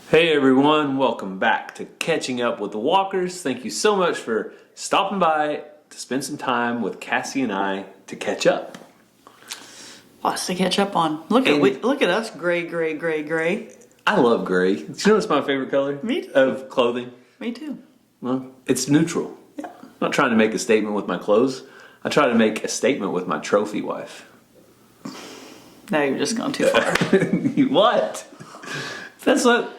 Hey everyone, welcome back to Catching Up with the Walkers. Thank you so much for stopping by to spend some time with Cassie and I to catch up. Lots to catch up on. Look at us, gray. I love gray. Do you know what's my favorite color? Me too. Of clothing? Me too. Well, it's neutral. Yeah. I'm not trying to make a statement with my clothes. I try to make a statement with my trophy wife. Now you're just going too far. What? That's what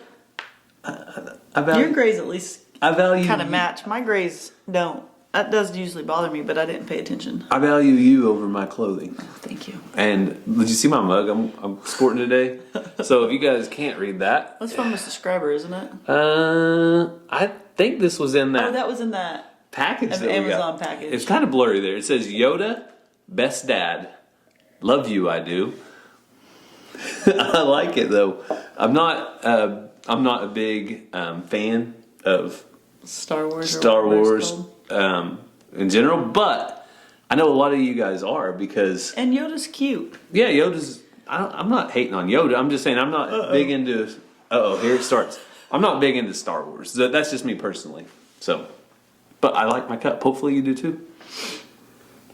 I value. Your grays at least I value kind of match. My grays don't. That does usually bother me, but I didn't pay attention. I value you over my clothing. Oh, thank you. And did you see my mug I'm sporting today? So if you guys can't read that. That's from a subscriber, isn't it? I think this was in that. Oh, that was in that package that Amazon we got. package. It's kind of blurry there. It says Yoda, best dad, love you, I do. I like it though. I'm not a big fan of Star Wars in general, but I know a lot of you guys are because and Yoda's cute. Yeah, Yoda's. I'm not hating on Yoda. I'm just saying I'm not big into. Here it starts. I'm not big into Star Wars. That's just me personally. So, but I like my cup. Hopefully you do too.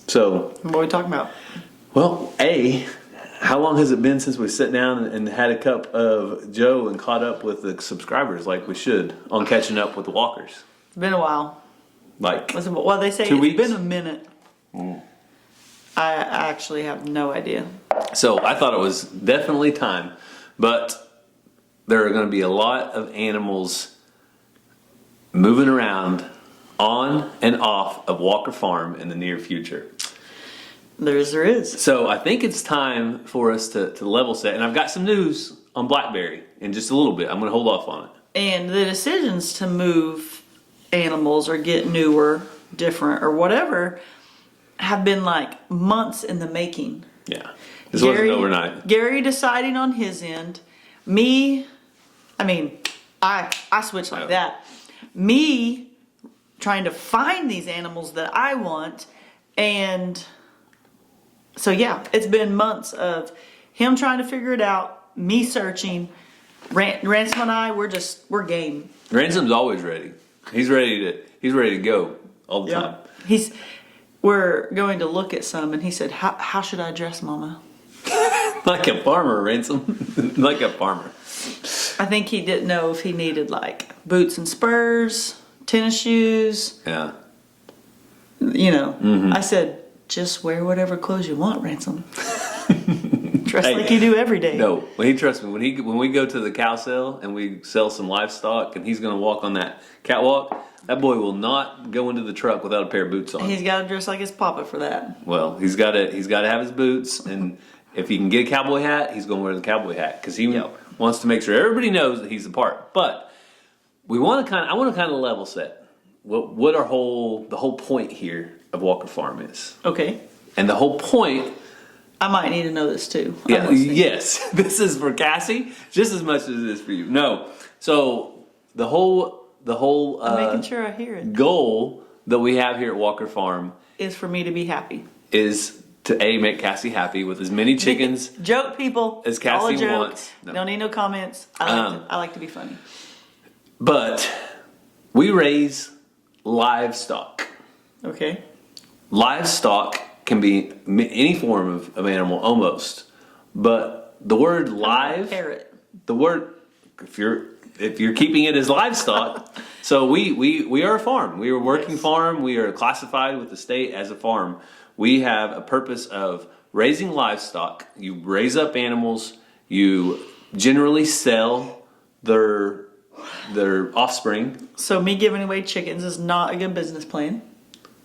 So, What are we talking about? well, how long has it been since we sat down and had a cup of Joe and caught up with the subscribers like we should on Catching Up with the Walkers? It's been a while. Like, Well, they say 2 it's weeks? been a minute. I actually have no idea. So I thought it was definitely time, but there are going to be a lot of animals moving around on and off of Walker Farm in the near future. There is. So I think it's time for us to level set, and I've got some news on Blackberry in just a little bit. I'm going to hold off on it. And the decisions to move animals or get newer, different, or whatever have been like months in the making. Yeah. This wasn't overnight. Gary deciding on his end. I switch like that. Me trying to find these animals that I want. And so, yeah, it's been months of him trying to figure it out, me searching. Ransom and I, we're game. Ransom's always ready. He's ready to go all the time. We're going to look at some, and he said, how should I dress, Mama? Like a farmer, Ransom. Like a farmer. I think he didn't know if he needed like boots and spurs, tennis shoes. Yeah. I said, just wear whatever clothes you want, Ransom. Dress like you do every day. No, he trusts me. When we go to the cow sale and we sell some livestock and he's going to walk on that catwalk, that boy will not go into the truck without a pair of boots on. He's got to dress like his papa for that. Well, he's got to have his boots, and if he can get a cowboy hat, he's going to wear the cowboy hat because he wants to make sure everybody knows that he's the part. But I want to kind of level set what the whole point here of Walker Farm is. Okay. And the whole point. I might need to know this too. Yeah. Yes. This is for Cassie just as much as it is for you. No. So the whole I'm making sure I hear it. Goal that we have here at Walker Farm is for me to be happy. Is to make Cassie happy with as many chickens. Joke, people. As Cassie all a wants. No. Don't need no comments. I like to be funny. But we raise livestock. Okay. Livestock can be any form of animal almost, but the word live, parrot. The word, if you're keeping it as livestock, so we are a farm. We are a working farm. We are classified with the state as a farm. We have a purpose of raising livestock. You raise up animals. You generally sell their offspring. So me giving away chickens is not a good business plan.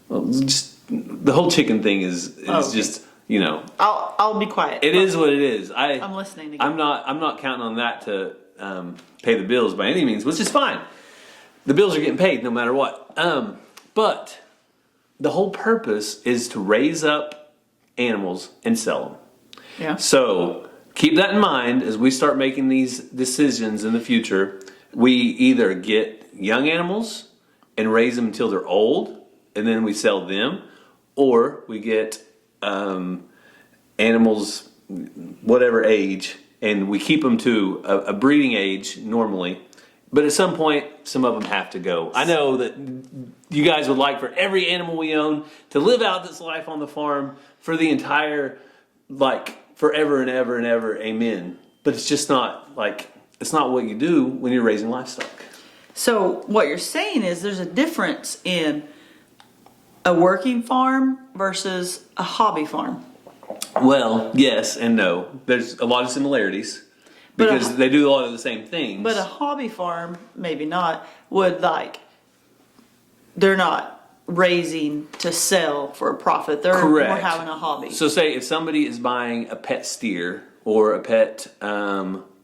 Well, just the whole chicken thing is just, I'll be quiet. It is what it is. I'm listening. I'm not counting on that to pay the bills by any means, which is fine. The bills are getting paid no matter what. But the whole purpose is to raise up animals and sell them. Yeah. So keep that in mind as we start making these decisions in the future. We either get young animals and raise them until they're old, and then we sell them, or we get animals, whatever age, and we keep them to a breeding age normally. But at some point, some of them have to go. I know that you guys would like for every animal we own to live out this life on the farm for the entire, like, forever and ever and ever, amen. But it's just not, like, it's not what you do when you're raising livestock. So what you're saying is there's a difference in a working farm versus a hobby farm. Well, yes and no. There's a lot of similarities because they do a lot of the same things. But a hobby farm, maybe not, would they're not raising to sell for a profit. They're Correct. more having a hobby. So say if somebody is buying a pet steer or a pet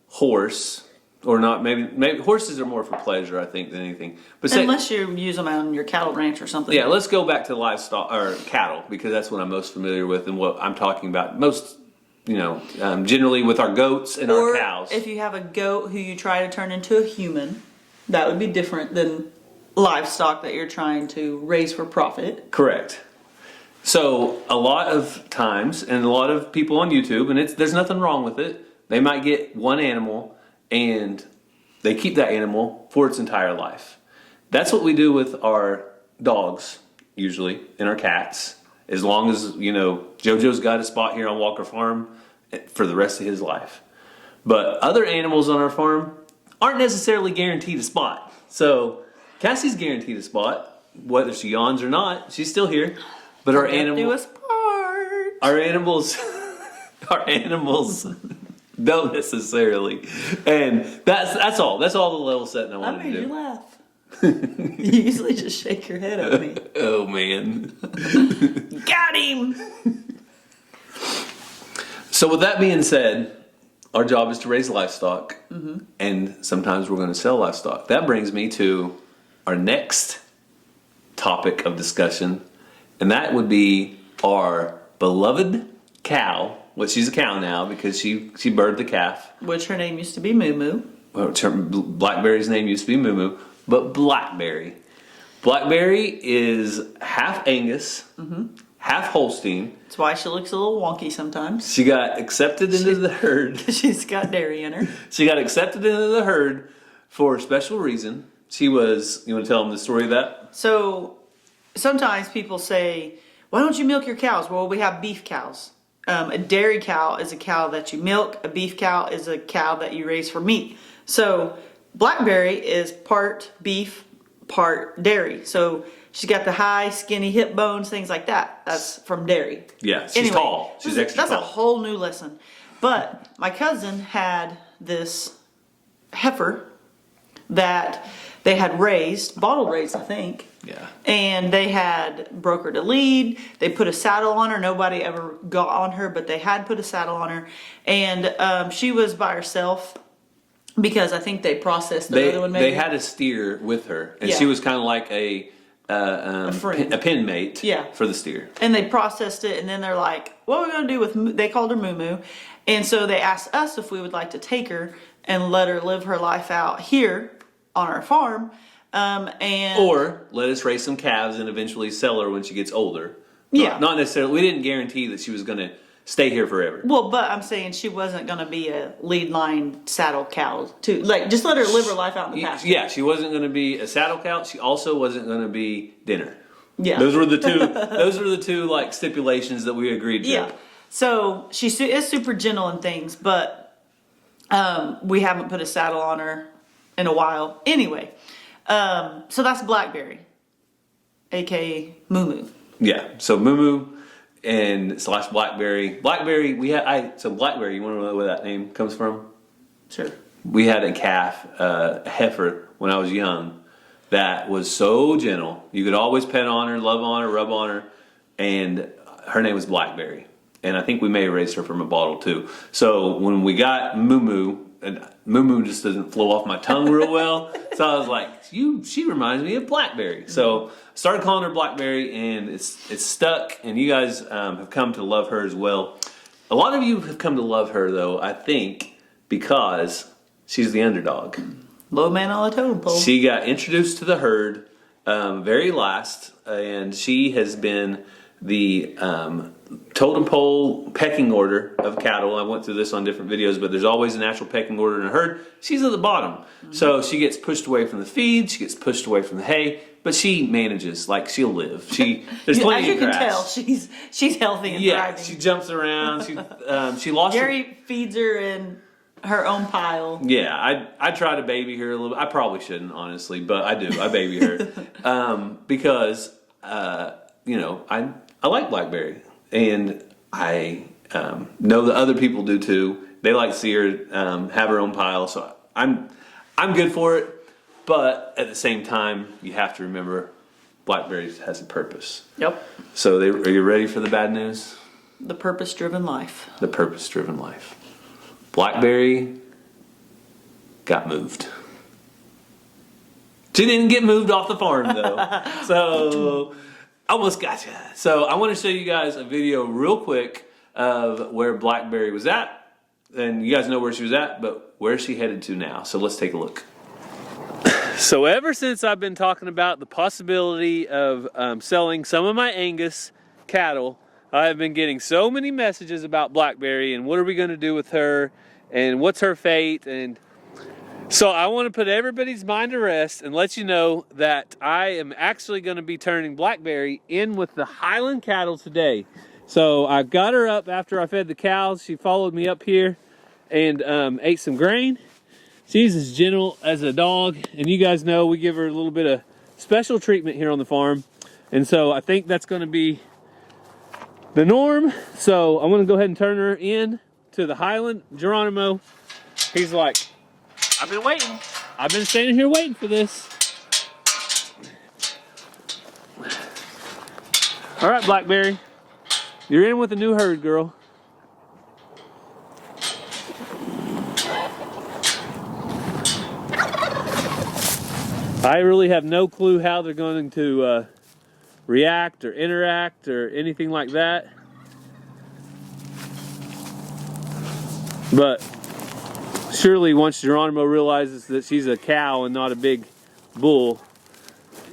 horse, or not, maybe horses are more for pleasure, I think, than anything. But say, unless you use them on your cattle ranch or something. yeah, let's go back to livestock or cattle because that's what I'm most familiar with and what I'm talking about most. Generally with our goats and our cows. If you have a goat who you try to turn into a human, that would be different than livestock that you're trying to raise for profit. Correct. So a lot of times, and a lot of people on YouTube, and there's nothing wrong with it. They might get one animal and they keep that animal for its entire life. That's what we do with our dogs usually and our cats. As long as, JoJo's got a spot here on Walker Farm for the rest of his life. But other animals on our farm aren't necessarily guaranteed a spot. So Cassie's guaranteed a spot, whether she yawns or not. She's still here. But our animals don't necessarily. And that's all. That's all the level setting I wanted to do. I made you laugh. You usually just shake your head at me. Oh man. Got him! So with that being said, our job is to raise livestock, and sometimes we're going to sell livestock. That brings me to our next topic of discussion, and that would be our beloved cow. Well, she's a cow now because she birthed the calf. Which her name used to be Moo Moo. Well, Blackberry's name used to be Moo Moo, but Blackberry. Blackberry is half Angus, half Holstein. That's why she looks a little wonky sometimes. She got accepted into the herd. She's got dairy in her. She got accepted into the herd for a special reason. She was, you want to tell them the story of that? So sometimes people say, why don't you milk your cows? Well, we have beef cows. A dairy cow is a cow that you milk. A beef cow is a cow that you raise for meat. So Blackberry is part beef, part dairy. So she's got the high, skinny hip bones, things like that. That's from dairy. Yeah, she's tall. She's extra tall. That's a whole new lesson. But my cousin had this heifer that they had raised, bottle raised, I think. Yeah. And they had broke her to lead. They put a saddle on her. Nobody ever got on her, but they had put a saddle on her. And she was by herself because I think they processed the other one maybe. They had a steer with her, and Yeah. she was kind of like a friend. a pen mate Yeah. for the steer. And they processed it, and then they're like, what are we going to do with, they called her Moo Moo. And so they asked us if we would like to take her and let her live her life out here on our farm. Or let us raise some calves and eventually sell her when she gets older. Yeah. Not necessarily, we didn't guarantee that she was going to stay here forever. Well, but I'm saying she wasn't going to be a lead line saddle cow too. Like, just let her live her life out in the pasture. Yeah, she wasn't going to be a saddle cow. She also wasn't going to be dinner. Yeah. Those were the two. Those were the two like stipulations that we agreed to. Yeah. So she is super gentle and things, but we haven't put a saddle on her in a while. Anyway, so that's Blackberry, aka Moo Moo. Yeah. So Moo Moo and / Blackberry. Blackberry. So Blackberry. You want to know where that name comes from? Sure. We had a calf, a heifer, when I was young, that was so gentle. You could always pet on her, love on her, rub on her, and her name was Blackberry. And I think we may have raised her from a bottle too. So when we got Moo Moo, and Moo Moo just doesn't flow off my tongue real well, so I was like, she reminds me of Blackberry. So started calling her Blackberry, and it's stuck. And you guys have come to love her as well. A lot of you have come to love her, though, I think, because she's the underdog. Low man on the totem pole. She got introduced to the herd very last, and she has been the totem pole pecking order of cattle. I went through this on different videos, but there's always a natural pecking order in a herd. She's at the bottom. Mm-hmm. So she gets pushed away from the feed, she gets pushed away from the hay, but she manages, like she'll live. There's plenty of grass. As you can tell, she's healthy and thriving. She jumps around. She lost Jerry feeds her in her own pile. Yeah, I try to baby her a little bit. I probably shouldn't, honestly, but I do. I baby her because I like Blackberry, and I know that other people do too. They like to see her have her own pile, so I'm good for it. But at the same time, you have to remember Blackberry has a purpose. Yep. So are you ready for the bad news? The purpose-driven life. The purpose-driven life. Blackberry got moved. She didn't get moved off the farm though. So almost gotcha. So I want to show you guys a video real quick of where Blackberry was at. And you guys know where she was at, but where she headed to now. So let's take a look. So ever since I've been talking about the possibility of selling some of my Angus cattle, I have been getting so many messages about Blackberry and what are we going to do with her and what's her fate. And so I want to put everybody's mind to rest and let you know that I am actually going to be turning Blackberry in with the Highland cattle today. So I got her up after I fed the cows. She followed me up here and ate some grain. She's as gentle as a dog, and you guys know we give her a little bit of special treatment here on the farm. And so I think that's going to be the norm. So I'm going to go ahead and turn her in to the Highland. Geronimo, he's like, I've been waiting. I've been standing here waiting for this. All right, Blackberry, you're in with a new herd, girl. I really have no clue how they're going to react or interact or anything like that. But surely once Geronimo realizes that she's a cow and not a big bull,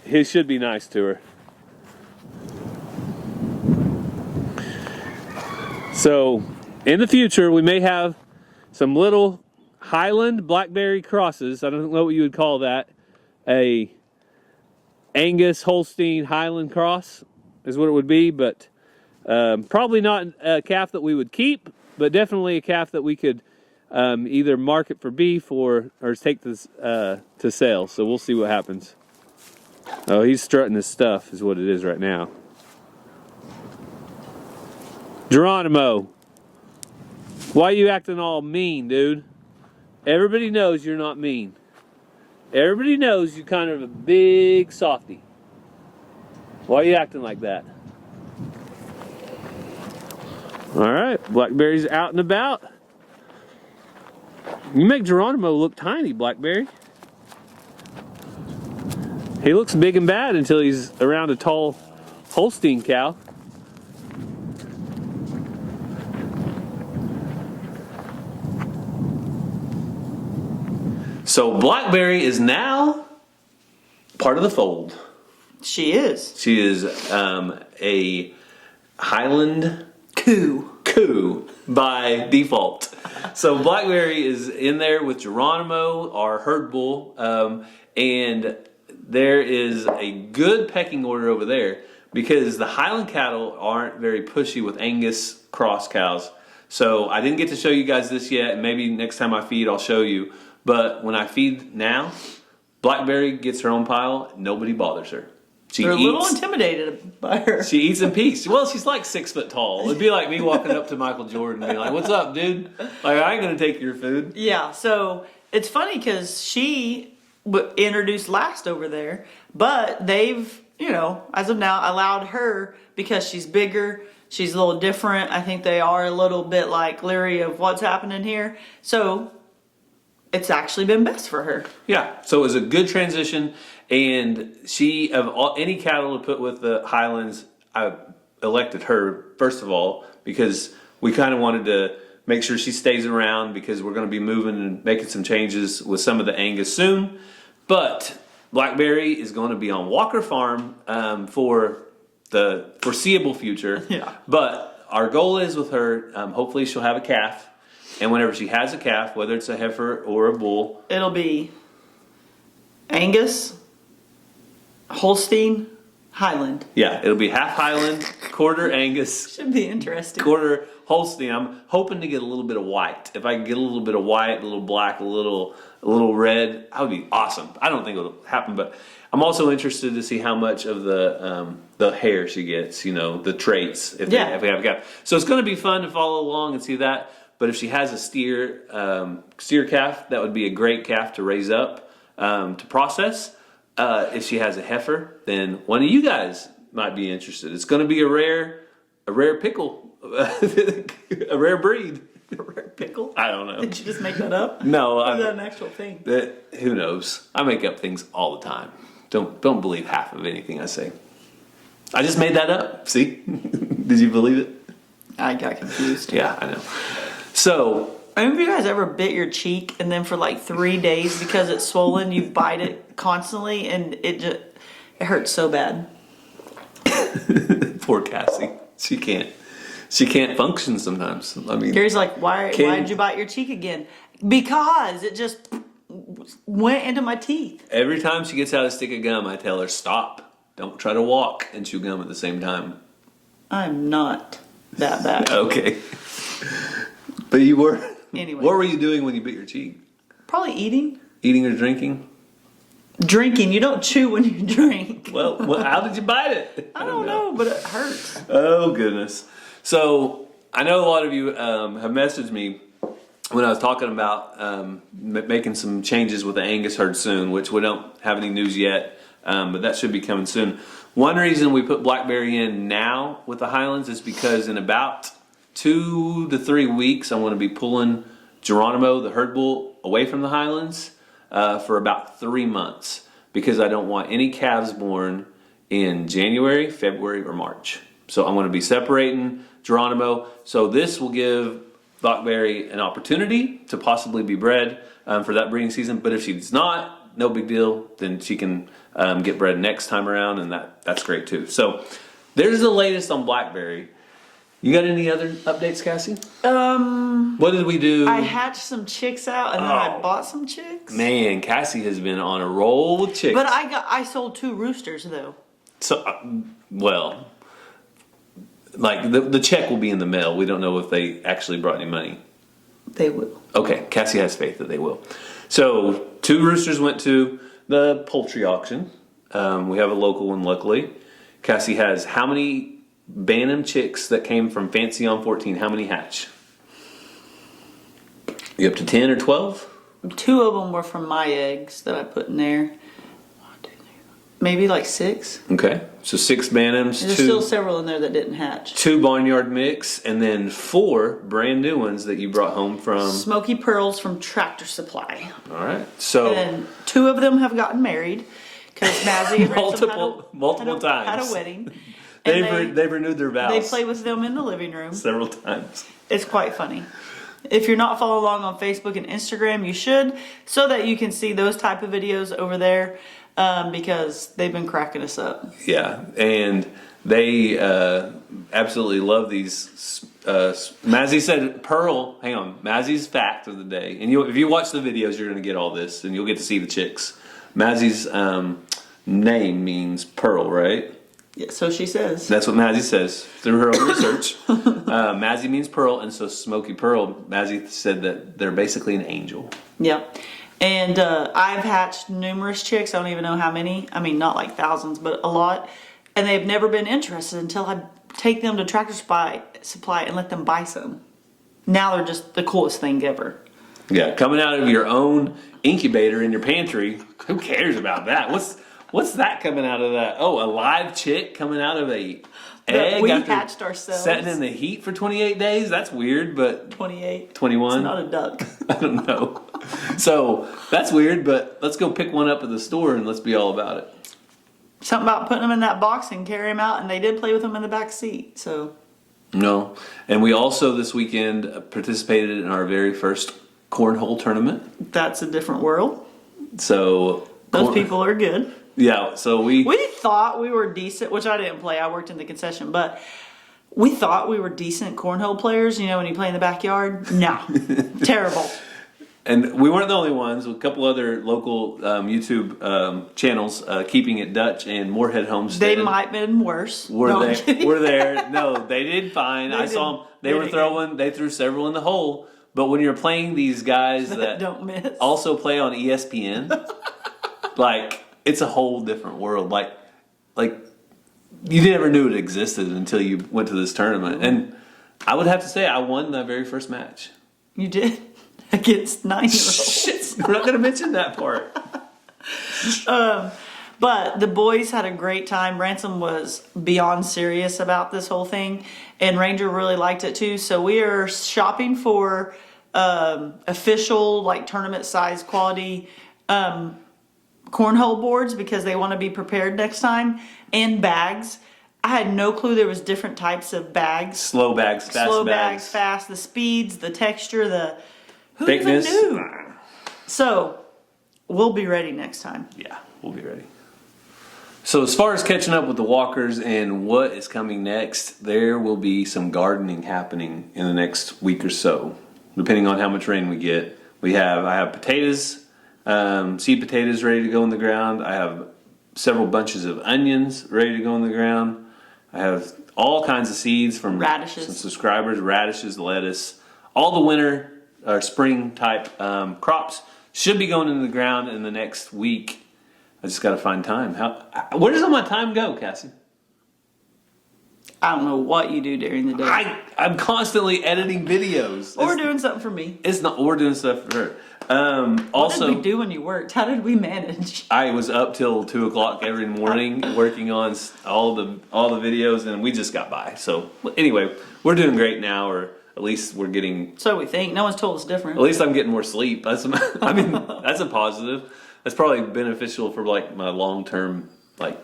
he should be nice to her. So in the future, we may have some little Highland Blackberry crosses. I don't know what you would call that. A Angus Holstein Highland cross is what it would be, but probably not a calf that we would keep, but definitely a calf that we could either market for beef or take this to sale. So we'll see what happens. Oh, he's strutting his stuff is what it is right now. Geronimo, why are you acting all mean, dude? Everybody knows you're not mean. Everybody knows you're kind of a big softy. Why are you acting like that? All right, Blackberry's out and about. You make Geronimo look tiny, Blackberry. He looks big and bad until he's around a tall Holstein cow. So Blackberry is now part of the fold. She is. She is a Highland coup by default. So Blackberry is in there with Geronimo, our herd bull, and there is a good pecking order over there because the Highland cattle aren't very pushy with Angus cross cows. So I didn't get to show you guys this yet, and maybe next time I feed I'll show you. But when I feed now, Blackberry gets her own pile. Nobody bothers her. They're a little intimidated by her. She eats in peace. Well, she's like 6 foot tall. It'd be like me walking up to Michael Jordan and being like, "What's up, dude? Like, I ain't gonna take your food." Yeah. So it's funny because she introduced last over there, but they've, as of now, allowed her because she's bigger. She's a little different. I think they are a little bit like leery of what's happening here. So it's actually been best for her. Yeah, so it was a good transition, and she, of any cattle to put with the Highlands, I elected her, first of all, because we kind of wanted to make sure she stays around because we're going to be moving and making some changes with some of the Angus soon. But Blackberry is going to be on Walker Farm for the foreseeable future. Yeah. But our goal is with her, hopefully she'll have a calf. And whenever she has a calf, whether it's a heifer or a bull, It'll be Angus, Holstein, Highland. yeah, it'll be half Highland, quarter Angus, Should be interesting. quarter Holstein. I'm hoping to get a little bit of white. If I can get a little bit of white, a little black, a little red, that would be awesome. I don't think it'll happen, but I'm also interested to see how much of the hair she gets. You know, the traits. If we have a calf, so it's going to be fun to follow along and see that. But if she has a steer calf, that would be a great calf to raise up to process. If she has a heifer, then one of you guys might be interested. It's going to be a rare pickle, a rare breed. A rare pickle? I don't know. Did you just make that up? No, Or is that an actual thing? Who knows? I make up things all the time. Don't believe half of anything I say. I just made that up. See? Did you believe it? I got confused. Yeah, I know. So, Have you guys ever bit your cheek and then for like 3 days because it's swollen, you bite it constantly and it hurts so bad? poor Cassie. She can't function sometimes. I mean, Gary's like, why did you bite your cheek again? Because it just went into my teeth. every time she gets out a stick of gum, I tell her, stop. Don't try to walk and chew gum at the same time. I'm not that bad. Okay. But you were. Anyway. What were you doing when you bit your cheek? Probably eating. Eating or drinking? Drinking. You don't chew when you drink. Well, how did you bite it? I don't know, but it hurts. Oh, goodness. So, I know a lot of you have messaged me when I was talking about making some changes with the Angus herd soon, which we don't have any news yet, but that should be coming soon. One reason we put Blackberry in now with the Highlands is because in about 2 to 3 weeks, I want to be pulling Geronimo, the herd bull, away from the Highlands for about 3 months because I don't want any calves born in January, February, or March. So I'm going to be separating Geronimo. So this will give Blackberry an opportunity to possibly be bred for that breeding season. But if she's not, no big deal. Then she can get bred next time around, and that's great too. So there's the latest on Blackberry. You got any other updates, Cassie? What did we do? I hatched some chicks out, and then I bought some chicks. Man, Cassie has been on a roll with chicks. But I sold 2 roosters though. So, well, like the check will be in the mail. We don't know if they actually brought any money. They will. Okay, Cassie has faith that they will. So 2 roosters went to the poultry auction. We have a local one, luckily. Cassie has how many Bantam chicks that came from Fancy on 14? How many hatch? You up to 10 or 12? 2 of them were from my eggs that I put in there. Maybe like 6. Okay, so 6 Bantams. There's still several in there that didn't hatch. 2 barnyard mix, and then 4 brand new ones that you brought home from Smoky Pearls from Tractor Supply. All right, so And 2 of them have gotten married because Mazzy and Ransom multiple times had a wedding. And they've renewed their vows. They play with them in the living room. several times. It's quite funny. If you're not following along on Facebook and Instagram, you should, so that you can see those type of videos over there, because they've been cracking us up. Yeah, and they absolutely love these. Mazzy said Pearl. Hang on, Mazzy's fact of the day. And if you watch the videos, you're going to get all this, and you'll get to see the chicks. Mazzy's name means pearl, right? Yeah, so she says. That's what Mazzy says through her own research. Mazzy means pearl, and so Smoky Pearl, Mazzy said that they're basically an angel. Yep. And I've hatched numerous chicks. I don't even know how many. I mean, not like thousands, but a lot. And they've never been interested until I take them to Tractor Supply and let them buy some. Now they're just the coolest thing ever. Yeah, coming out of your own incubator in your pantry. Who cares about that? What's that coming out of that? Oh, a live chick coming out of a egg we after hatched ourselves. setting in the heat for 28 days? That's weird, but 28. 21? It's not a duck. I don't know. So, that's weird, but let's go pick one up at the store and let's be all about it. Something about putting them in that box and carry them out, and they did play with them in the back seat. So No. And we also this weekend participated in our very first Cornhole tournament. that's a different world. So Those people are good. Yeah, so we We thought we were decent, which I didn't play. I worked in the concession, but we thought we were decent cornhole players, you know, when you play in the backyard. No, terrible. And we weren't the only ones. A couple other local YouTube channels, Keeping It Dutch and Moorhead Homestead. They might have been worse. Were No, I'm there? kidding. Were there? No, they did fine. I saw them. They were throwing. They threw several in the hole. But when you're playing these guys that don't miss. also play on ESPN, like it's a whole different world. Like you never knew it existed until you went to this tournament. And I would have to say I won the very first match. You did? Against 9-year-olds. Shit, we're not going to mention that part. But the boys had a great time. Ransom was beyond serious about this whole thing, and Ranger really liked it too. So we are shopping for official, like tournament size quality cornhole boards because they want to be prepared next time, and bags. I had no clue there was different types of bags. Slow bags, fast fast, the speeds, the texture, the who thickness. even knew? So we'll be ready next time. Yeah, we'll be ready. So as far as catching up with the walkers and what is coming next, there will be some gardening happening in the next week or so, depending on how much rain we get. I have potatoes, seed potatoes ready to go in the ground. I have several bunches of onions ready to go in the ground. I have all kinds of seeds from radishes, some subscribers, radishes, lettuce, all the winter or spring type crops should be going into the ground in the next week. I just got to find time. Where does all my time go, Cassie? I don't know what you do during the day. I'm constantly editing videos. Or doing something for me. It's not. Or doing stuff for her. What did we do when you worked? How did we manage? I was up till 2:00 every morning working on all the videos, and we just got by. So anyway, we're doing great now, or at least we're getting. So we think. No one's told us different. At least I'm getting more sleep. That's a positive. That's probably beneficial for like my long-term like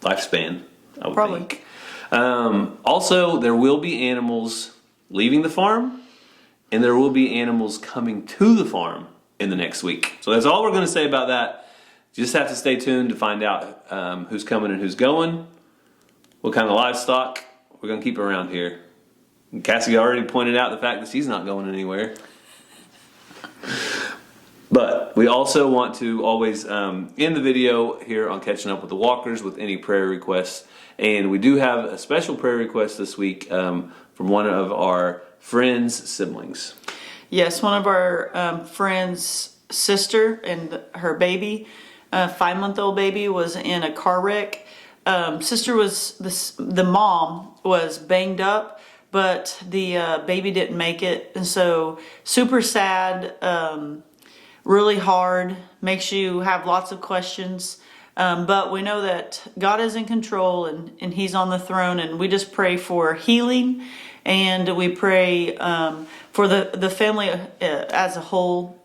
lifespan. I would think. Also, there will be animals leaving the farm, and there will be animals coming to the farm in the next week. So that's all we're going to say about that. You just have to stay tuned to find out who's coming and who's going, what kind of livestock we're going to keep around here. And Cassie already pointed out the fact that she's not going anywhere. But we also want to always end the video here on Catching Up with the Walkers with any prayer requests. And we do have a special prayer request this week from one of our friends' siblings. Yes, one of our friends' sister and her baby, 5-month-old baby, was in a car wreck. The mom was banged up, but the baby didn't make it. And so super sad, really hard, makes you have lots of questions. But we know that God is in control and He's on the throne, and we just pray for healing, and we pray for the family as a whole,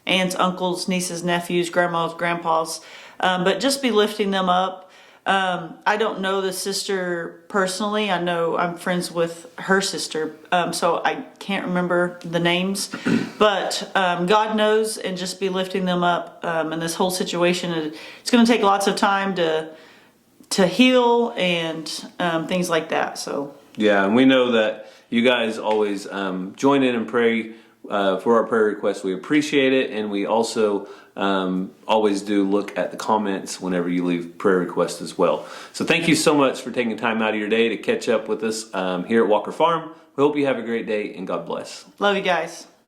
aunts, uncles, nieces, nephews, grandmas, grandpas, but just be lifting them up. I don't know the sister personally. I know I'm friends with her sister, so I can't remember the names, but God knows, and just be lifting them up in this whole situation. It's going to take lots of time to heal and things like that. So yeah, and we know that you guys always join in and pray for our prayer requests. We appreciate it, and we also always do look at the comments whenever you leave prayer requests as well. So thank you so much for taking time out of your day to catch up with us here at Walker Farm. We hope you have a great day, and God bless. Love you guys.